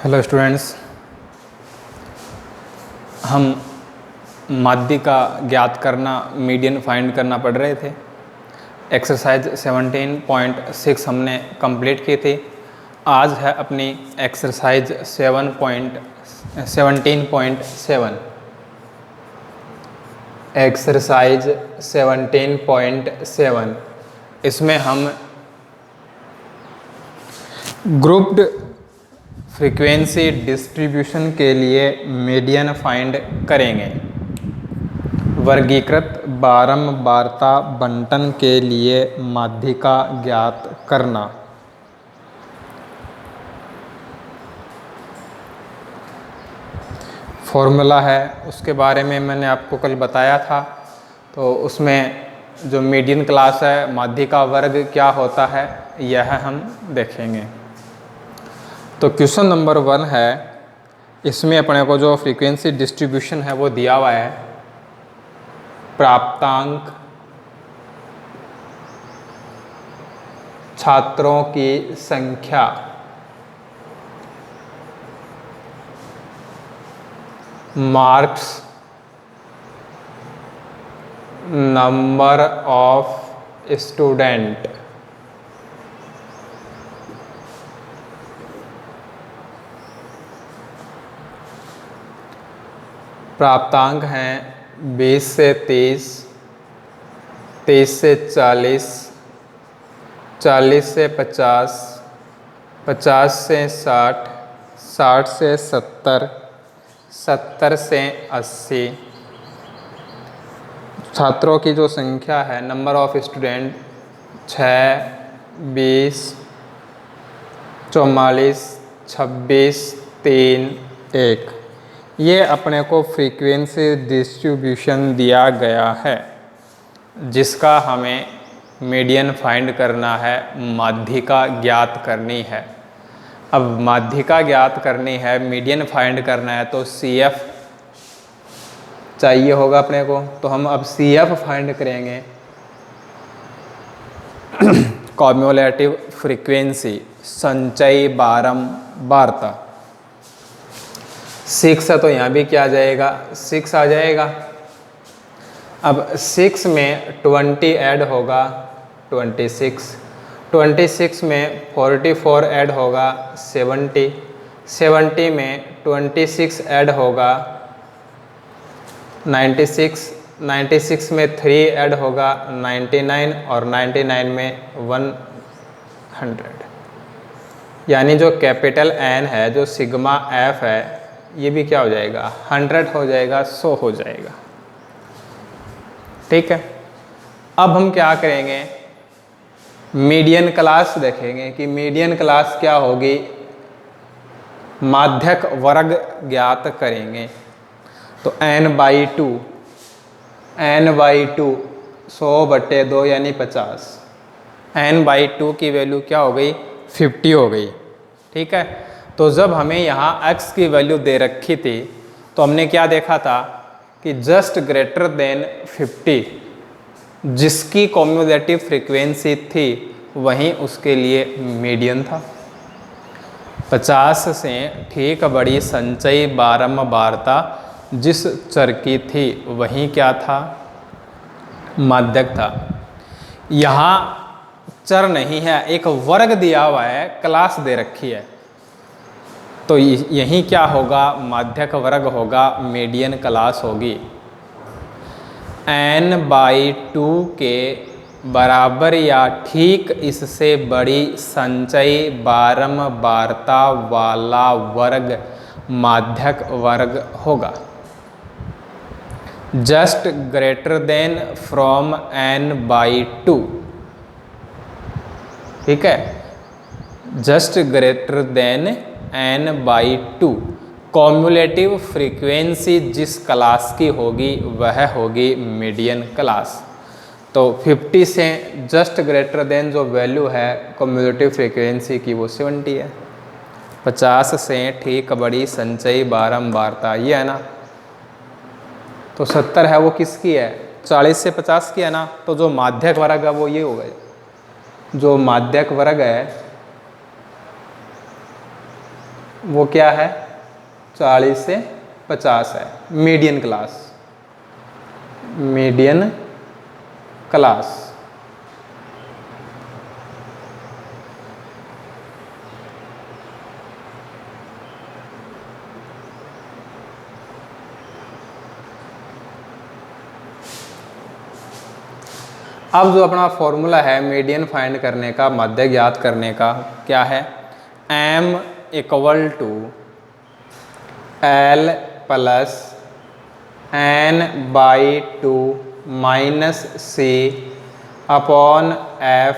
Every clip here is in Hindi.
हेलो स्टूडेंट्स, हम माध्यिका ज्ञात करना, मीडियन फाइंड करना पढ़ रहे थे। एक्सरसाइज 17.6 हमने कंप्लीट की थी। आज है अपनी एक्सरसाइज 17.7। एक्सरसाइज 17.7 इसमें हम ग्रुप्ड फ्रीक्वेंसी डिस्ट्रीब्यूशन के लिए मीडियन फाइंड करेंगे। वर्गीकृत बारंबारता बंटन के लिए माध्यिका ज्ञात करना। फॉर्मूला है, उसके बारे में मैंने आपको कल बताया था। तो उसमें जो मीडियन क्लास है, माध्यिका वर्ग क्या होता है, यह हम देखेंगे। तो क्वेश्चन नंबर 1 है, इसमें अपने को जो फ्रीक्वेंसी डिस्ट्रीब्यूशन है वो दिया हुआ है। प्राप्तांक छात्रों की संख्या मार्क्स नंबर ऑफ स्टूडेंट प्राप्तांक हैं 20 से 30, 30 से 40, 40 से 50, 50 से 60, 60 से 70, 70 से 80। छात्रों की जो संख्या है, नंबर ऑफ स्टूडेंट 6, 20, 44, 26, 3, 1। ये अपने को फ्रीक्वेंसी डिस्ट्रीब्यूशन दिया गया है, जिसका हमें मीडियन फाइंड करना है, माध्यिका ज्ञात करनी है। अब माध्यिका ज्ञात करनी है, मीडियन फाइंड करना है, तो CF चाहिए होगा अपने को। तो हम अब CF फाइंड करेंगे, कम्युलेटिव फ्रीक्वेंसी, संचयी बारंबारता। 6 है तो यहाँ भी क्या आ जाएगा, 6 आ जाएगा। अब 6 में 20 ऐड होगा, 26। 26 में 44 ऐड होगा, 70। 70 में 26 ऐड होगा, 96। 96 में 3 ऐड होगा, 99। और 99 में 100। यानी जो कैपिटल N है, जो सिग्मा F है, ये भी क्या हो जाएगा, 100 हो जाएगा, 100 हो जाएगा। ठीक है। अब हम क्या करेंगे, मीडियन क्लास देखेंगे कि मीडियन क्लास क्या होगी। माध्यक वर्ग ज्ञात करेंगे। तो n/2, n/2 100/2 यानी 50। n/2 की वैल्यू क्या हो गई, 50 हो गई। ठीक है। तो जब हमें यहाँ x की वैल्यू दे रखी थी, तो हमने क्या देखा था कि जस्ट ग्रेटर देन 50 जिसकी कम्युलेटिव फ्रीक्वेंसी थी, वहीं उसके लिए मीडियन था। 50 से ठीक बड़ी संचयी बारंबारता जिस चर की थी, वहीं क्या था, माध्यक था। यहाँ चर नहीं है, एक वर्ग दिया हुआ है, क्लास दे रखी है। तो यही क्या होगा, माध्यक वर्ग होगा, मीडियन क्लास होगी। n/2 के बराबर या ठीक इससे बड़ी संचयी बारंबारता वाला वर्ग माध्यक वर्ग होगा। Just greater than from n/2। ठीक है, just greater than n/2। Cumulative frequency जिस क्लास की होगी, वह होगी मीडियन क्लास। तो 50 से जस्ट ग्रेटर देन जो वैल्यू है कम्युलेटिव फ्रीक्वेंसी की, वो 70 है। 50 से ठीक बड़ी संचयी बारंबारता, ये है ना। तो 70 है, वो किसकी है, 40 से 50 की है ना। तो जो माध्यक वर्ग है वो ये होगा, जो माध्यक वर्ग है वो क्या है, 40 से 50 है, मीडियन क्लास, मीडियन क्लास। अब जो अपना फॉर्मूला है मीडियन फाइंड करने का, माध्य ज्ञात करने का, क्या है, m equal to l plus n/2 minus c upon f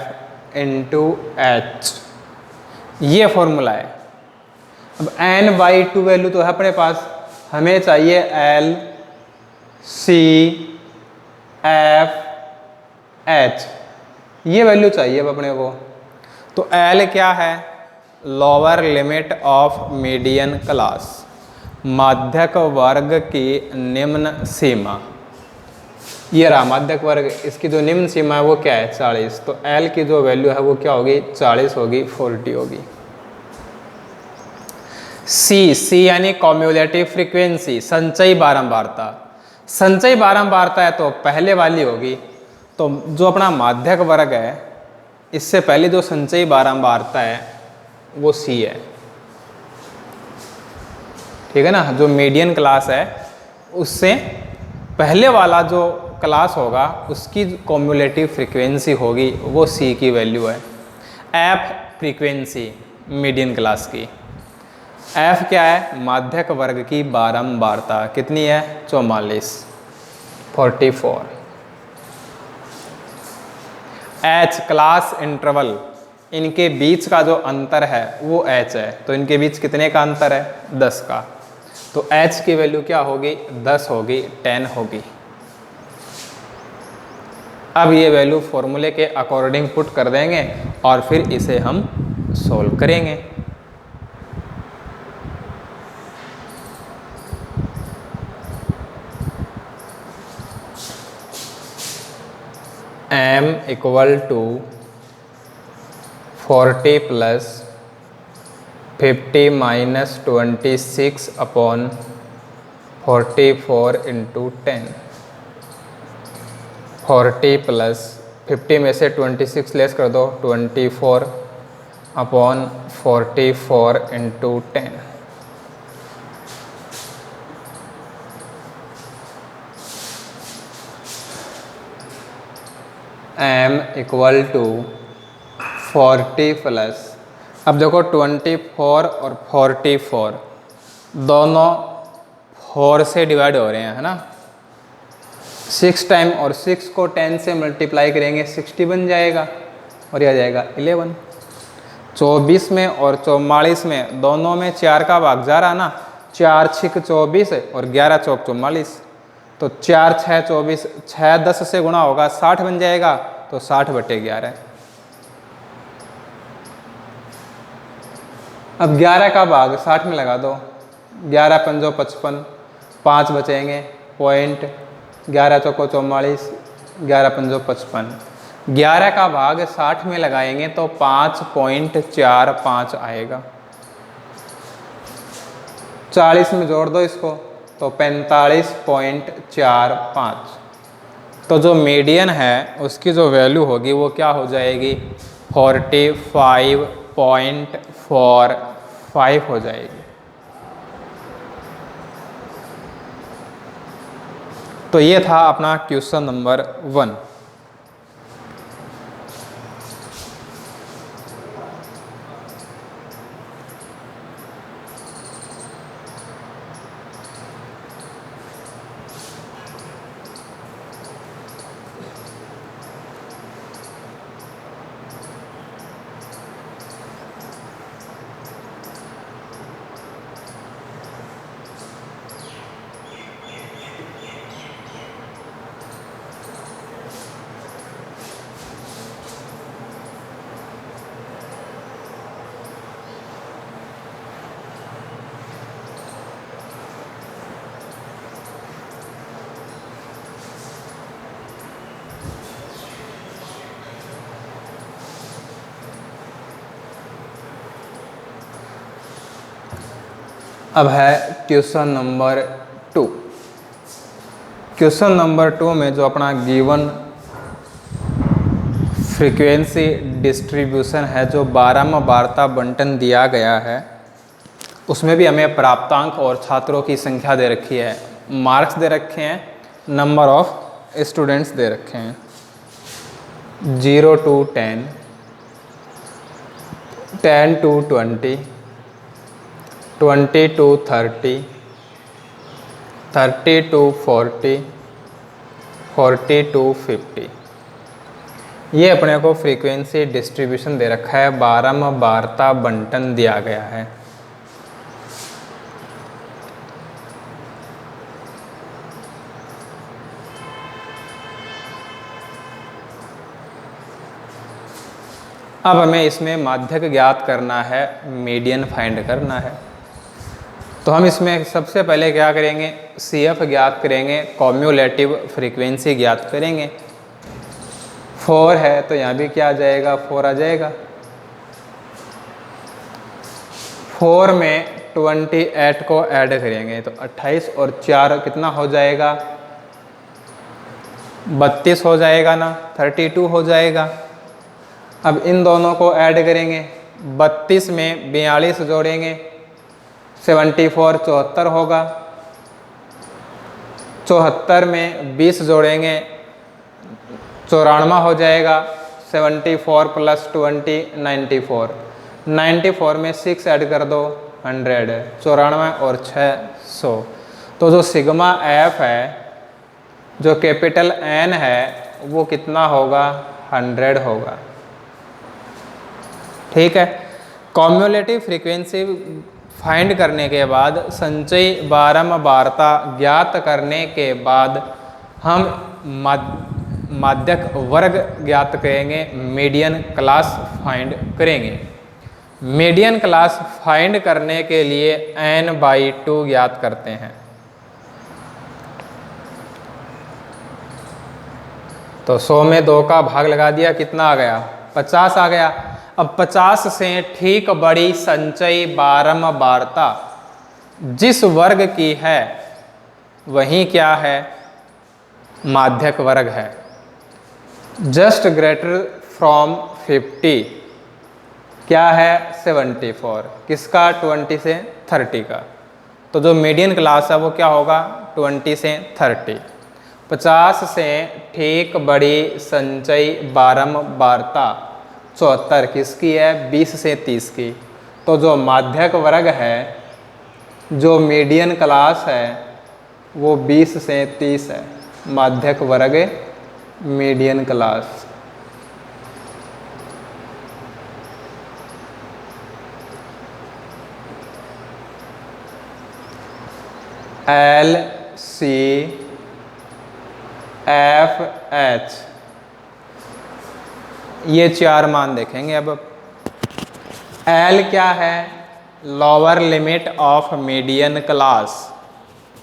into h, ये फॉर्मूला है। अब n/2 वैल्यू तो है अपने पास, हमें चाहिए l, c, f, h, ये वैल्यू चाहिए अब अपने को। तो l क्या है, lower limit of median class, माध्यक वर्ग की निम्न सीमा। ये रहा माध्यक वर्ग, इसकी जो निम्न सीमा है वो क्या है, 40। तो l की जो वैल्यू है वो क्या होगी, 40 होगी, 40 होगी। c यानी कॉम्युलेटिव फ्रीक्वेंसी, संचयी बारंबारता। संचयी बारंबारता है तो पहले वाली होगी, तो जो अपना माध्यक वर्ग है इससे पहले जो संचयी बारंबारता है वो c है, ठीक है ना। जो मीडियन क्लास है उससे पहले वाला जो क्लास होगा उसकी कॉम्युलेटिव फ्रीक्वेंसी होगी वो c की वैल्यू है। f फ्रीक्वेंसी मीडियन क्लास की, f क्या है, माध्यक वर्ग की बारंबारता कितनी है, 44, 44। h क्लास इंटरवल, इनके बीच का जो अंतर है वो h है, तो इनके बीच कितने का अंतर है, 10 का। तो h की वैल्यू क्या होगी, 10 होगी, 10 होगी। अब ये वैल्यू फॉर्मूले के अकॉर्डिंग पुट कर देंगे और फिर इसे हम सॉल्व करेंगे। m equal to 40 plus 50 minus 26 upon 44 into 10। 40 plus 50 में से 26 लेस कर दो, 24 upon 44 into 10। m equal to 40 plus, अब देखो 24 और 44 दोनों 4 से डिवाइड हो रहे हैं, है ना। 6 टाइम और 6 को 10 से मल्टीप्लाई करेंगे 60 बन जाएगा और यह आ जाएगा 11। 24 में और 44 में दोनों में 4 का भाग जा रहा ना, 4 6 24 और 11 चौक 44, तो 4 6 24, 6 10 से गुणा होगा 60 बन जाएगा, तो 60/11। अब 11 का भाग 60 में लगा दो, 11 पंजो 55, 5 बचेंगे पॉइंट, 11 चौको 44, 11 पंजो 55। 11 का भाग 60 में लगाएंगे तो 5.45 आएगा। 40 में जोड़ दो इसको तो 45.45। तो जो मीडियन है उसकी जो वैल्यू होगी वो क्या हो जाएगी, 45.45 हो जाएगी। तो ये था अपना क्वेश्चन नंबर 1। अब है क्वेश्चन नंबर 2। क्वेश्चन नंबर 2 में जो अपना गिवन फ्रीक्वेंसी डिस्ट्रीब्यूशन है, जो 12वां वार्ता बंटन दिया गया है, उसमें भी हमें प्राप्तांक और छात्रों की संख्या दे रखी है, मार्क्स दे रखे हैं, नंबर ऑफ स्टूडेंट्स दे रखे हैं 0 to 10, 10 to 20, 20 to 30, 30 to 40, 40 to 50। ये अपने को फ्रीक्वेंसी डिस्ट्रीब्यूशन दे रखा है, 12वां वार्ता बंटन दिया गया है। अब हमें इसमें माध्यक ज्ञात करना है, मीडियन फाइंड करना है। तो हम इसमें सबसे पहले क्या करेंगे, CF ज्ञात करेंगे, कॉम्युलेटिव फ्रीक्वेंसी ज्ञात करेंगे। 4 है तो यहाँ भी क्या आ जाएगा, 4 आ जाएगा। 4 में 28 को ऐड करेंगे तो 28 और 4 कितना हो जाएगा, 32 हो जाएगा ना, 32 हो जाएगा। अब इन दोनों को ऐड करेंगे, 32 में 42 जोड़ेंगे, 74 74 होगा। 74 में 20 जोड़ेंगे, 94 हो जाएगा। 74 + 20 94, 94 में 6 ऐड कर दो 100, 94 और 600। तो जो सिग्मा F है, जो कैपिटल N है, वो कितना होगा, 100 होगा। ठीक है। कॉम्युलेटिव फ्रीक्वेंसी फाइंड करने के बाद, संचयी 12वां वार्ता ज्ञात करने के बाद हम माध्यक वर्ग ज्ञात करेंगे, मीडियन क्लास फाइंड करेंगे। मीडियन क्लास फाइंड करने के लिए n/2 ज्ञात करते हैं। तो 100 में 2 का भाग लगा दिया, कितना आ गया, 50 आ गया। अब 50 से ठीक बड़ी संचयी 12वां वार्ता जिस वर्ग की है वही क्या है, माध्यक वर्ग है। जस्ट ग्रेटर फ्रॉम 50 क्या है, 74, किसका, 20 से 30 का। तो जो मीडियन क्लास है वो क्या होगा, 20 से 30। 50 से ठीक बड़ी संचयी 12वां वार्ता 74 किसकी है, 20 से 30 की। तो जो माध्यक वर्ग है, जो मीडियन क्लास है, वो 20 से 30 है। माध्यक वर्ग मीडियन क्लास। LCFH, ये 4 मान देखेंगे। अब L क्या है, lower limit of median class,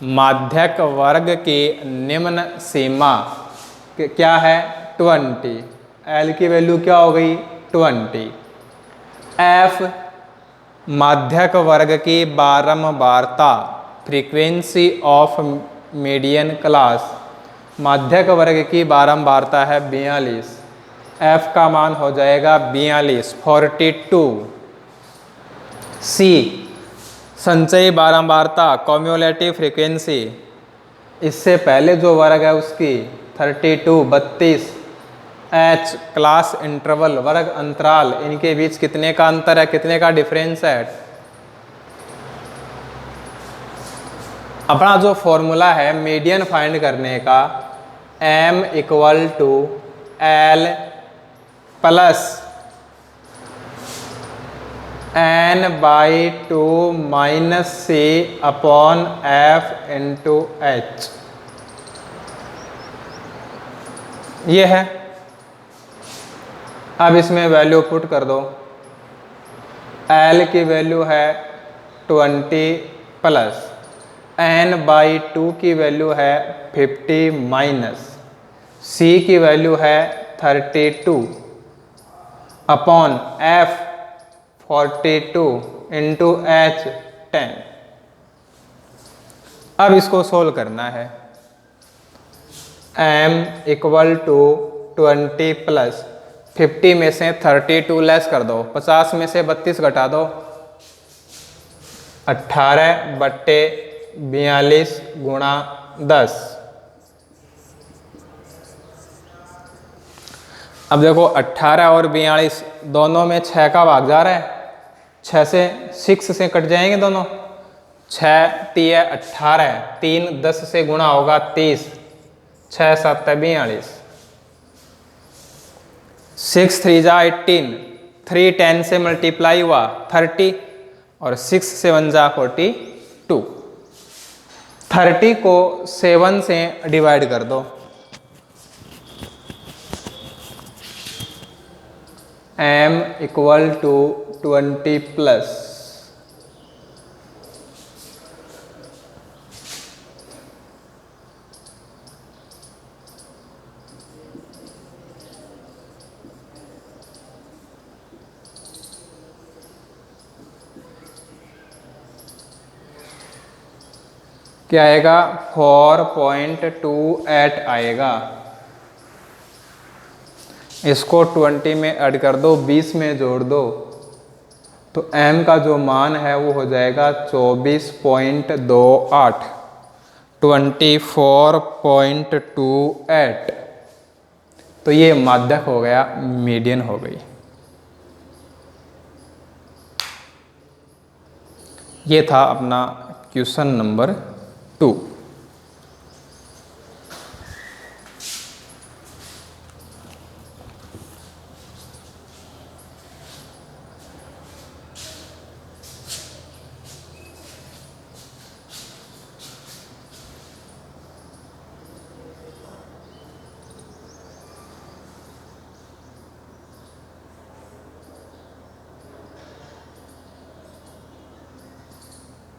माध्यक वर्ग की निम्न सीमा क्या है, 20। L की वैल्यू क्या हो गई, 20। F माध्यक वर्ग की 12वां वार्ता, फ्रीक्वेंसी ऑफ मीडियन क्लास, माध्यक वर्ग की 12वां वार्ता है 42। F का मान हो जाएगा 42, 42। C संचयी 12वां वार्ता, कॉम्युलेटिव फ्रीक्वेंसी, इससे पहले जो वर्ग है उसकी 32, 32। H क्लास इंटरवल, वर्ग अंतराल, इनके बीच कितने का अंतर है, कितने का डिफरेंस है। अपना जो फॉर्मूला है मीडियन फाइंड करने का, M = L plus n/2 - C/F × H, ये है। अब इसमें वैल्यू पुट कर दो। L की वैल्यू है 20 प्लस n/2 की वैल्यू है 50 - C की वैल्यू है 32 / F 42 × H 10। अब इसको सोल्व करना है। m इक्वल टू 20 प्लस 50 में से 32 लेस कर दो, 50 में से 32 घटा दो, 18/42 गुणा 10। अब देखो 18 और 42 दोनों में 6 का भाग जा रहा है, 6 से 6 से कट जाएंगे दोनों, 6 3 18, 3 10 से गुणा होगा 30, 6 7 42, 6 3 जा 18, 3 10 से मल्टीप्लाई हुआ 30 और 6 7 जा 42। 30 को 7 से डिवाइड कर दो, m इक्वल टू 20 प्लस क्या आएगा, 4.28 आएगा। इसको 20 में ऐड कर दो, 20 में जोड़ दो, तो m का जो मान है वो हो जाएगा 24.28, 24.28। तो ये माध्यक हो गया, मीडियन हो गई। ये था अपना क्वेश्चन नंबर 2।